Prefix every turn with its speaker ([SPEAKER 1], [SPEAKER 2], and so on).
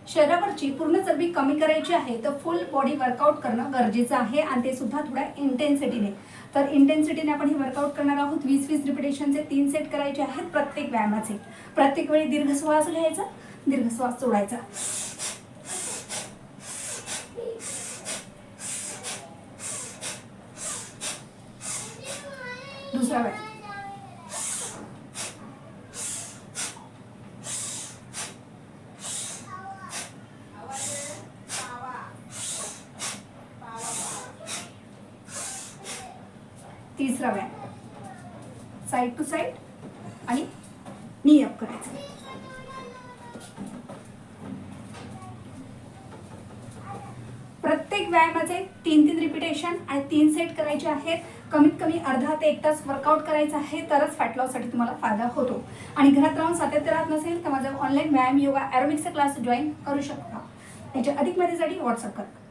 [SPEAKER 1] शरीरावरची पूर्ण चरबी कमी करायची आहे तर फुल बॉडी वर्कआउट करणं गरजेचं आहे आणि ते सुद्धा थोड्या इंटेन्सिटीने. तर इंटेन्सिटीने आपण हे वर्कआउट करणार आहोत. 20-20 रिपिटेशनचे 3 सेट करायचे आहेत प्रत्येक व्यायामाचे. प्रत्येक वेळी दीर्घ श्वास घ्यायचा, दीर्घ श्वास सोडायचा. दुसरा व्यायाम. तिसरा व्यायाम. साइड टू साइड आणि नी अप करायचं. प्रत्येक व्यायामाचे 3-3 रिपिटेशन आणि 3 सेट करायचे आहेत. कमीत कमी अर्धा ते 1 तास वर्कआउट करायचं आहे, तरच फॅट लॉससाठी तुम्हाला फायदा होतो. आणि घरात राहून सातत्य राहत नसेल तर माझा ऑनलाईन व्यायाम योगा एरोबिक्सचा क्लास जॉईन करू शकता. याच्या अधिक माहितीसाठी व्हॉट्सअप करा.